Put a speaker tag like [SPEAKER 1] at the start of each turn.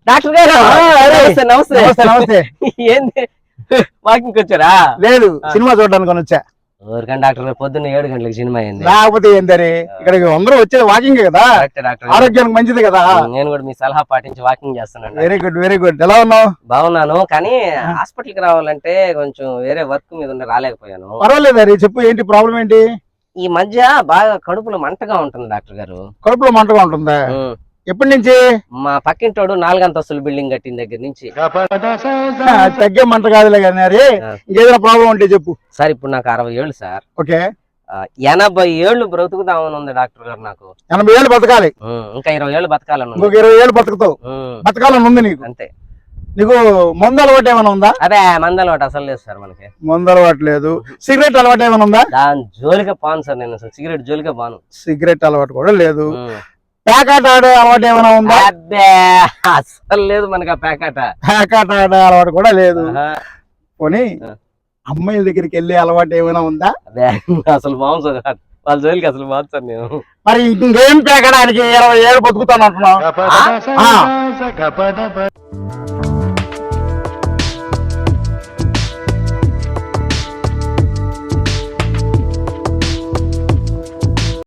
[SPEAKER 1] Doctor గారు నమస్తే నమస్తే
[SPEAKER 2] నమస్తే నమస్తే.
[SPEAKER 1] ఏంది వాకింగ్ వచ్చారా?
[SPEAKER 2] లేదు, సినిమా చూడడానికి వచ్చా.
[SPEAKER 1] ఊరికండి డాక్టర్ గారు, పొద్దున్న 7 గంటలకు సినిమా అయింది.
[SPEAKER 2] లేకపోతే ఏంటని ఇక్కడికి అందరూ వచ్చేది వాకింగ్ కదా,
[SPEAKER 1] డాక్టర్ గారు,
[SPEAKER 2] ఆరోగ్యానికి మంచిది కదా.
[SPEAKER 1] నేను కూడా మీ సలహా పాటించి వాకింగ్ చేస్తున్నాను.
[SPEAKER 2] Very good very good. ఎలా ఉన్నావు?
[SPEAKER 1] బాగున్నాను, కానీ హాస్పిటల్ కి రావాలంటే కొంచెం వేరే వర్క్ మీద ఉండి రాలేకపోయాను.
[SPEAKER 2] పర్వాలేదు హరి, చెప్పు ఏంటి ప్రాబ్లం ఏంటి?
[SPEAKER 1] ఈ మధ్య బాగా కడుపులో మంటగా ఉంటుంది డాక్టర్ గారు.
[SPEAKER 2] కడుపులో మంటగా ఉంటుందా? ఎప్పటి నుంచి?
[SPEAKER 1] మా పక్కింటోడు 4 అంతస్తుల బిల్డింగ్ కట్టిన దగ్గర నుంచి.
[SPEAKER 2] తగ్గే మంట కాదులే కానీ హరి, ఇంకేదైనా ప్రాబ్లం ఉంటే చెప్పు.
[SPEAKER 1] సార్ ఇప్పుడు నాకు 60 ఏళ్ళు సార్.
[SPEAKER 2] ఓకే.
[SPEAKER 1] 80 ఏళ్ళు బ్రతుకుదామని ఉంది డాక్టర్ గారు నాకు.
[SPEAKER 2] 80 ఏళ్ళు బతకాలి?
[SPEAKER 1] ఇంకా 20 ఏళ్ళు బతకాలని ఉంది.
[SPEAKER 2] ఇంకొక 20 ఏళ్ళు బతుకుతావు, బతకాలని ఉంది నీకు.
[SPEAKER 1] అంతే.
[SPEAKER 2] నీకు మందు అలవాటు ఏమైనా ఉందా?
[SPEAKER 1] అదే మందు అలవాటు అసలు లేదు సార్ మనకి.
[SPEAKER 2] మందు అలవాటు లేదు. సిగరెట్ అలవాటు ఏమైనా ఉందా?
[SPEAKER 1] దాని జోలిగా పాను సార్, నేను అసలు సిగరెట్ జోలిగా పాను.
[SPEAKER 2] సిగరెట్ అలవాటు కూడా లేదు. ప్యాకాట ఆడే అలవాటు ఏమైనా ఉందా?
[SPEAKER 1] అబ్బే అసలు లేదు మనకి ఆ ప్యాకాట.
[SPEAKER 2] ప్యాకాట ఆడే అలవాటు కూడా లేదు. పోనీ అమ్మాయిల దగ్గరికి వెళ్ళే అలవాటు ఏమైనా ఉందా?
[SPEAKER 1] అదే అసలు బాగుంది సార్, వాళ్ళ జోలికి అసలు బాగుంది సార్ నేను.
[SPEAKER 2] మరి ఇంకేం ప్యాకడానికి 20 ఏళ్ళు బతుకుతాను అంటున్నావు?